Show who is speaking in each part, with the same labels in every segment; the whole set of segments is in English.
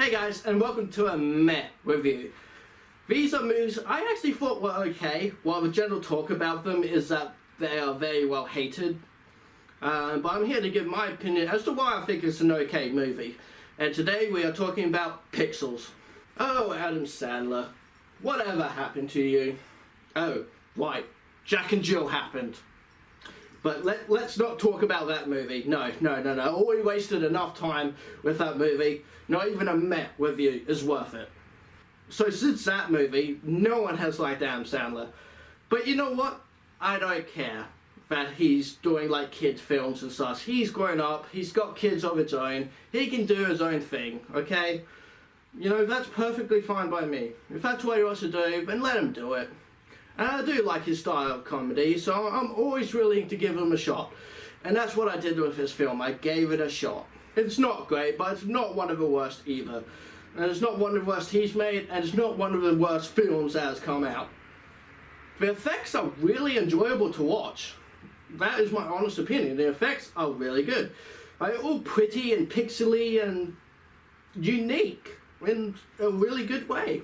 Speaker 1: Hey guys, and welcome to a meh review. These are movies I actually thought were okay, while the general talk about them is that they are very well hated. But I'm here to give my opinion as to why I think it's an okay movie. And today we are talking about Pixels. Oh, Adam Sandler, whatever happened to you? Oh, right, Jack and Jill happened. But let's not talk about that movie. No. We wasted enough time with that movie. Not even a meh review is worth it. So since that movie, no one has liked Adam Sandler. But you know what? I don't care that he's doing like kid films and such. He's grown up. He's got kids of his own. He can do his own thing, okay? You know, that's perfectly fine by me. If that's what he wants to do, then let him do it. And I do like his style of comedy, so I'm always willing to give him a shot. And that's what I did with this film. I gave it a shot. It's not great, but it's not one of the worst either. And it's not one of the worst he's made, and it's not one of the worst films that has come out. The effects are really enjoyable to watch. That is my honest opinion. The effects are really good. They're all pretty and pixely and unique in a really good way.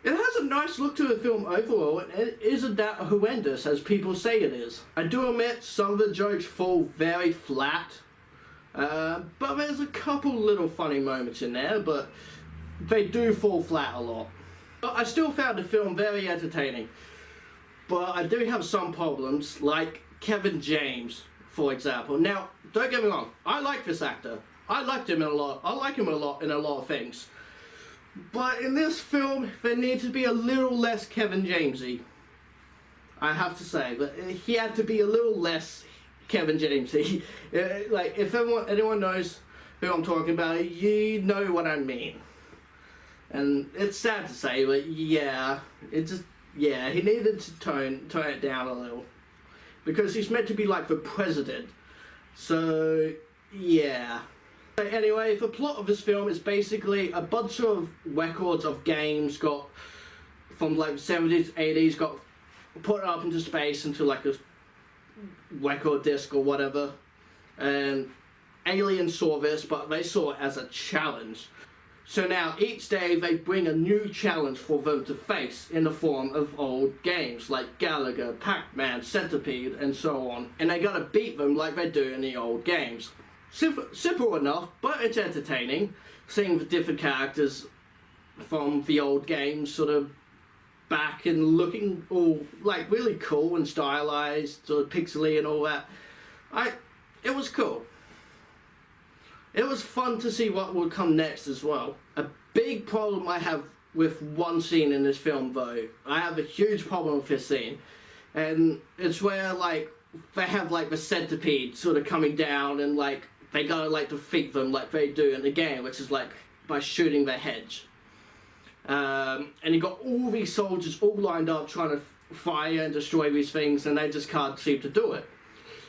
Speaker 1: It has a nice look to the film overall, and it isn't that horrendous as people say it is. I do admit some of the jokes fall very flat, but there's a couple little funny moments in there, but they do fall flat a lot. But I still found the film very entertaining. But I do have some problems, like Kevin James, for example. Now, don't get me wrong, I like this actor. I liked him a lot. I like him a lot in a lot of things. But in this film, there needs to be a little less Kevin Jamesy. I have to say that he had to be a little less Kevin Jamesy. Like, if anyone knows who I'm talking about, you know what I mean. And it's sad to say, but yeah, he needed to tone it down a little, because he's meant to be like the president. So yeah. Anyway, the plot of this film is basically a bunch of records of games got from like the 70s, 80s, got put up into space into like a record disc or whatever. And aliens saw this, but they saw it as a challenge. So now each day they bring a new challenge for them to face in the form of old games like Gallagher, Pac-Man, Centipede, and so on. And they gotta beat them like they do in the old games. Simple enough, but it's entertaining, seeing the different characters from the old games sort of back and looking all like really cool and stylized, sort of pixely and all that. It was cool. It was fun to see what would come next as well. A big problem I have with one scene in this film though, I have a huge problem with this scene, and it's where like they have like the centipede sort of coming down and like they gotta like defeat them like they do in the game, which is like by shooting their heads. And you got all these soldiers all lined up trying to fire and destroy these things, and they just can't seem to do it.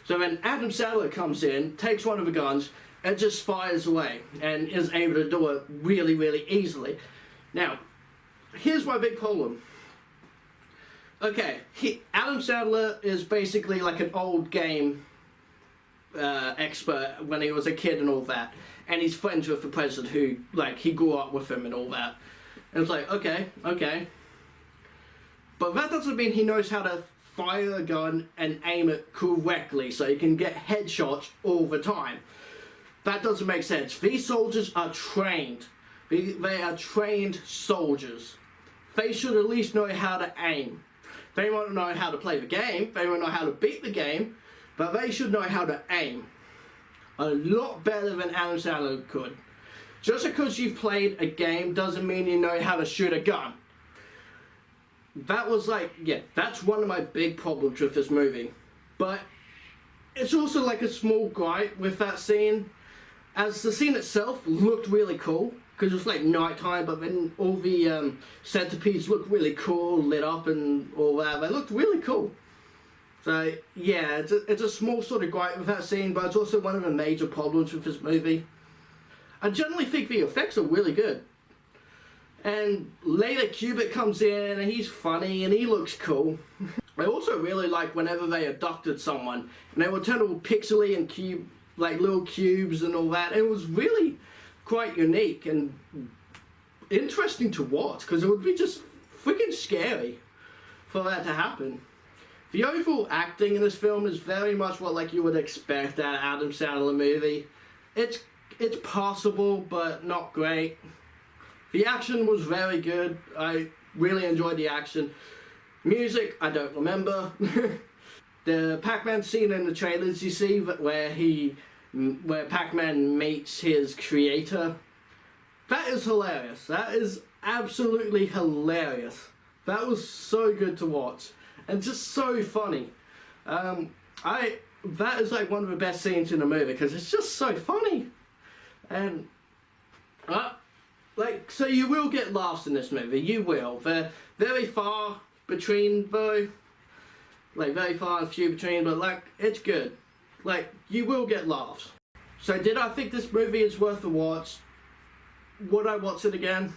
Speaker 1: So then Adam Sandler comes in, takes one of the guns, and just fires away, and is able to do it really, really easily. Now, here's my big problem. Okay, Adam Sandler is basically like an old game expert when he was a kid and all that, and he's friends with the president who, like, he grew up with him and all that. And it's like, okay, but that doesn't mean he knows how to fire a gun and aim it correctly so he can get headshots all the time. That doesn't make sense. These soldiers are trained. They are trained soldiers. They should at least know how to aim. They won't know how to play the game, they won't know how to beat the game, but they should know how to aim. A lot better than Adam Sandler could. Just because you've played a game doesn't mean you know how to shoot a gun. That was like, yeah, that's one of my big problems with this movie. But it's also like a small gripe with that scene, as the scene itself looked really cool, because it was like nighttime, but then all the centipedes looked really cool, lit up and all that. They looked really cool. So yeah, it's a small sort of gripe with that scene, but it's also one of the major problems with this movie. I generally think the effects are really good. And later Cubic comes in and he's funny and he looks cool. I also really like whenever they abducted someone and they would turn all pixely and cube, like little cubes and all that. It was really quite unique and interesting to watch, because it would be just freaking scary for that to happen. The overall acting in this film is very much what like you would expect out of Adam Sandler movie. It's possible, but not great. The action was very good. I really enjoyed the action. Music, I don't remember. The Pac-Man scene in the trailers you see where Pac-Man meets his creator, that is hilarious. That is absolutely hilarious. That was so good to watch and just so funny. That is like one of the best scenes in the movie because it's just so funny. And like, so you will get laughs in this movie. You will. They're very far between though. Like very far and few between, but like it's good. Like you will get laughs. So did I think this movie is worth a watch? Would I watch it again?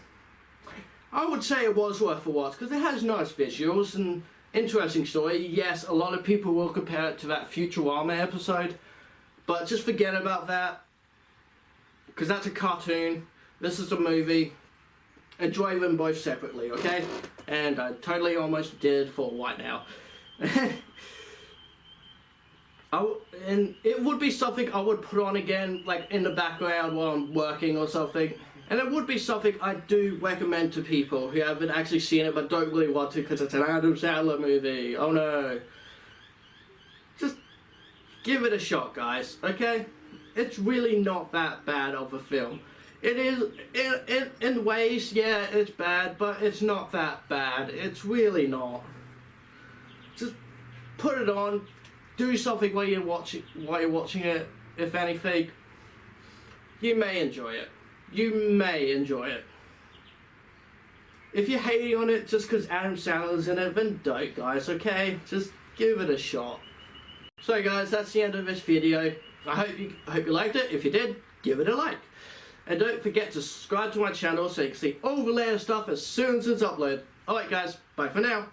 Speaker 1: I would say it was worth a watch because it has nice visuals and interesting story. Yes, a lot of people will compare it to that Futurama episode, but just forget about that because that's a cartoon. This is a movie. Enjoy them both separately, okay? And I totally almost did for right now. And it would be something I would put on again, like in the background while I'm working or something. And it would be something I do recommend to people who haven't actually seen it but don't really want to because it's an Adam Sandler movie. Oh no. Just give it a shot, guys, okay? It's really not that bad of a film. It is, in ways, yeah, it's bad, but it's not that bad. It's really not. Just put it on, do something while you're watching it, if anything. You may enjoy it. You may enjoy it. If you're hating on it just because Adam Sandler's in it, then don't, guys, okay? Just give it a shot. So guys, that's the end of this video. I hope you liked it. If you did, give it a like. And don't forget to subscribe to my channel so you can see all the latest stuff as soon as it's uploaded. Alright guys, bye for now.